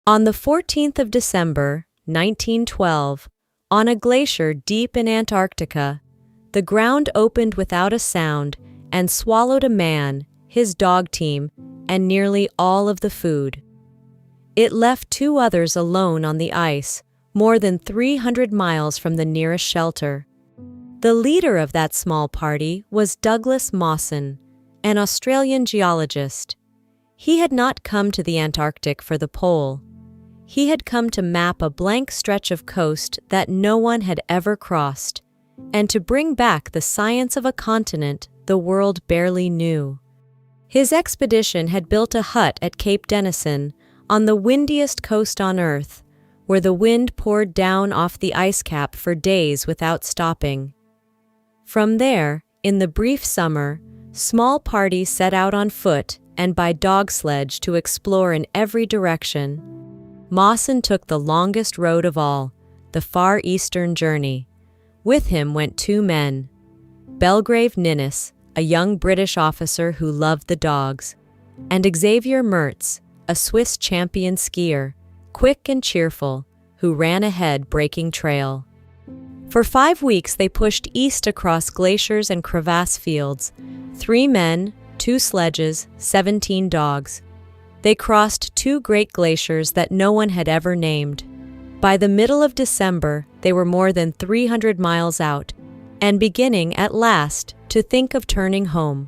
On the 14th of December, 1912, on a glacier deep in Antarctica, the ground opened without a sound and swallowed a man, his dog team, and nearly all of the food. It left two others alone on the ice, more than 300 miles from the nearest shelter. The leader of that small party was Douglas Mawson, an Australian geologist. He had not come to the Antarctic for the pole. He had come to map a blank stretch of coast that no one had ever crossed, and to bring back the science of a continent the world barely knew. His expedition had built a hut at Cape Denison, on the windiest coast on Earth, where the wind poured down off the ice cap for days without stopping. From there, in the brief summer, small parties set out on foot and by dog sledge to explore in every direction. Mawson took the longest road of all, the Far Eastern journey. With him went two men, Belgrave Ninnis, a young British officer who loved the dogs, and Xavier Mertz, a Swiss champion skier, quick and cheerful, who ran ahead breaking trail. For 5 weeks they pushed east across glaciers and crevasse fields. 3 men, 2 sledges, 17 dogs. They crossed 2 great glaciers that no one had ever named. By the middle of December, they were more than 300 miles out, and beginning, at last, to think of turning home.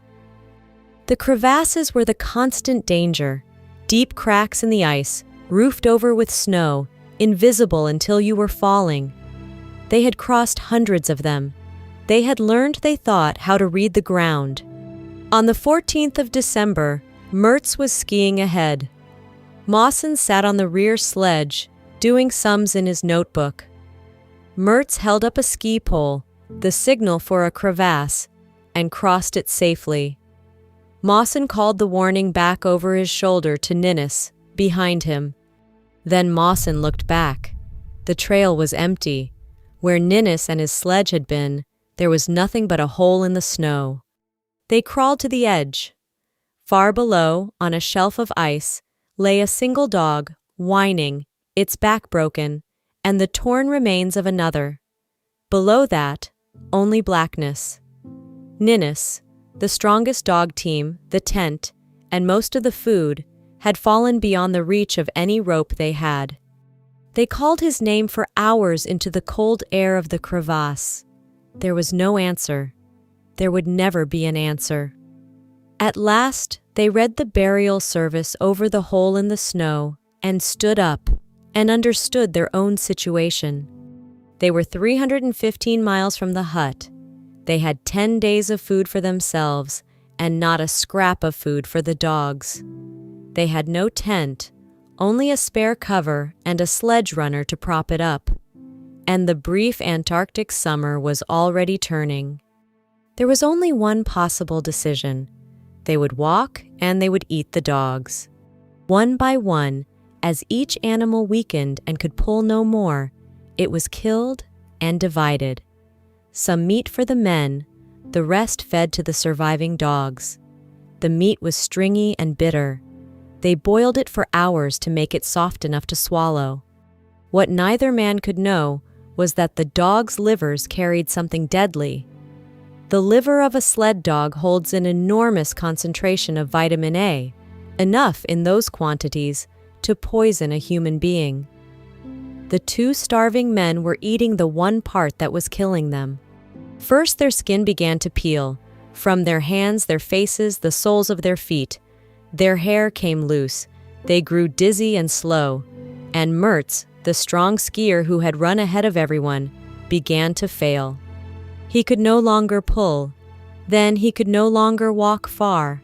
The crevasses were the constant danger, deep cracks in the ice, roofed over with snow, invisible until you were falling. They had crossed hundreds of them. They had learned, they thought, how to read the ground. On the 14th of December, Mertz was skiing ahead. Mawson sat on the rear sledge, doing sums in his notebook. Mertz held up a ski pole, the signal for a crevasse, and crossed it safely. Mawson called the warning back over his shoulder to Ninnis, behind him. Then Mawson looked back. The trail was empty. Where Ninnis and his sledge had been, there was nothing but a hole in the snow. They crawled to the edge. Far below, on a shelf of ice, lay a single dog, whining, its back broken, and the torn remains of another. Below that, only blackness. Ninnis, the strongest dog team, the tent, and most of the food, had fallen beyond the reach of any rope they had. They called his name for hours into the cold air of the crevasse. There was no answer. There would never be an answer. At last, they read the burial service over the hole in the snow and stood up and understood their own situation. They were 315 miles from the hut. They had 10 days of food for themselves and not a scrap of food for the dogs. They had no tent, only a spare cover and a sledge runner to prop it up. And the brief Antarctic summer was already turning. There was only one possible decision. They would walk and they would eat the dogs. One by one, as each animal weakened and could pull no more, it was killed and divided. Some meat for the men, the rest fed to the surviving dogs. The meat was stringy and bitter. They boiled it for hours to make it soft enough to swallow. What neither man could know was that the dogs' livers carried something deadly. The liver of a sled dog holds an enormous concentration of vitamin A, enough in those quantities to poison a human being. The 2 starving men were eating the one part that was killing them. First, their skin began to peel, from their hands, their faces, the soles of their feet. Their hair came loose. They grew dizzy and slow. And Mertz, the strong skier who had run ahead of everyone, began to fail. He could no longer pull. Then he could no longer walk far.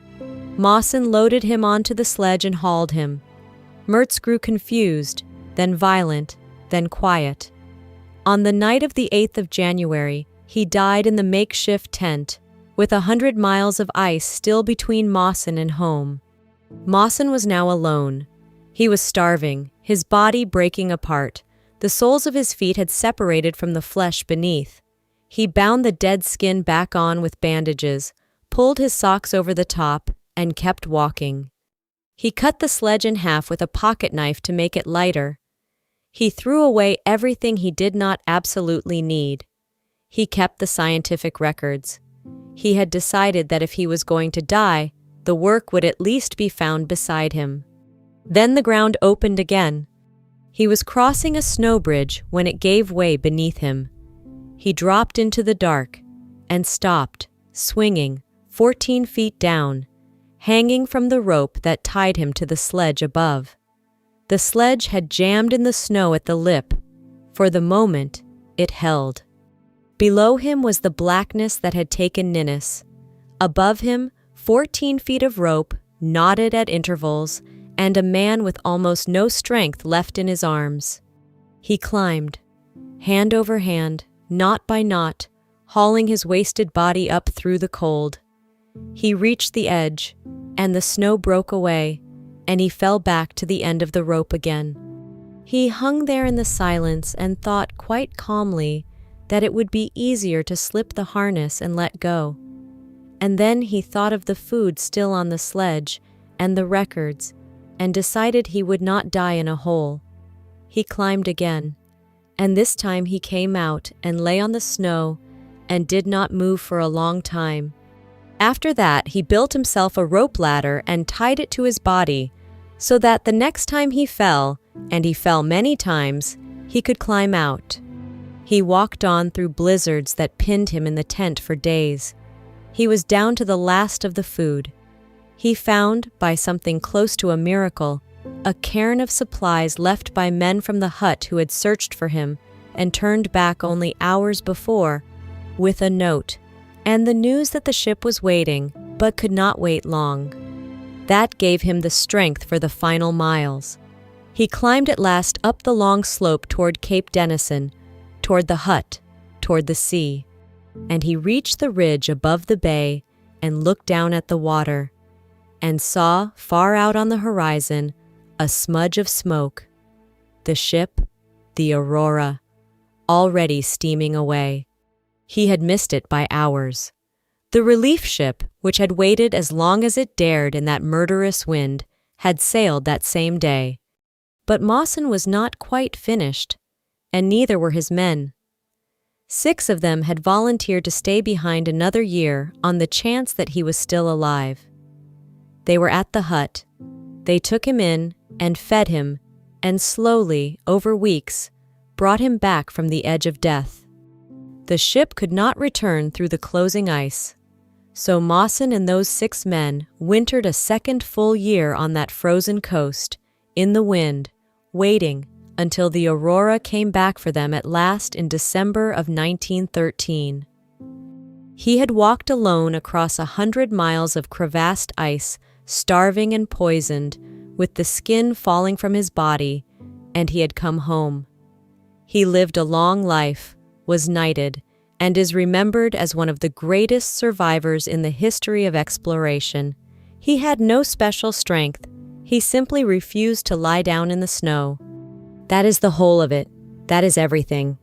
Mawson loaded him onto the sledge and hauled him. Mertz grew confused, then violent, then quiet. On the night of the 8th of January, he died in the makeshift tent, with 100 miles of ice still between Mawson and home. Mawson was now alone. He was starving, his body breaking apart. The soles of his feet had separated from the flesh beneath. He bound the dead skin back on with bandages, pulled his socks over the top, and kept walking. He cut the sledge in half with a pocket knife to make it lighter. He threw away everything he did not absolutely need. He kept the scientific records. He had decided that if he was going to die, the work would at least be found beside him. Then the ground opened again. He was crossing a snow bridge when it gave way beneath him. He dropped into the dark and stopped, swinging 14 feet down, hanging from the rope that tied him to the sledge above. The sledge had jammed in the snow at the lip. For the moment, it held. Below him was the blackness that had taken Ninnis. Above him, 14 feet of rope, knotted at intervals, and a man with almost no strength left in his arms. He climbed, hand over hand, knot by knot, hauling his wasted body up through the cold. He reached the edge, and the snow broke away, and he fell back to the end of the rope again. He hung there in the silence and thought quite calmly that it would be easier to slip the harness and let go. And then he thought of the food still on the sledge and the records, and decided he would not die in a hole. He climbed again, and this time he came out and lay on the snow and did not move for a long time. After that, he built himself a rope ladder and tied it to his body so that the next time he fell, and he fell many times, he could climb out. He walked on through blizzards that pinned him in the tent for days. He was down to the last of the food. He found, by something close to a miracle, a cairn of supplies left by men from the hut who had searched for him and turned back only hours before, with a note, and the news that the ship was waiting, but could not wait long. That gave him the strength for the final miles. He climbed at last up the long slope toward Cape Denison, toward the hut, toward the sea, and he reached the ridge above the bay and looked down at the water, and saw, far out on the horizon, a smudge of smoke. The ship, the Aurora, already steaming away. He had missed it by hours. The relief ship, which had waited as long as it dared in that murderous wind, had sailed that same day. But Mawson was not quite finished, and neither were his men. 6 of them had volunteered to stay behind another year on the chance that he was still alive. They were at the hut. They took him in and fed him, and slowly, over weeks, brought him back from the edge of death. The ship could not return through the closing ice, so Mawson and those 6 men wintered a second full year on that frozen coast, in the wind, waiting until the Aurora came back for them at last in December of 1913. He had walked alone across 100 miles of crevassed ice, starving and poisoned, with the skin falling from his body, and he had come home. He lived a long life, was knighted, and is remembered as one of the greatest survivors in the history of exploration. He had no special strength. He simply refused to lie down in the snow. That is the whole of it. That is everything.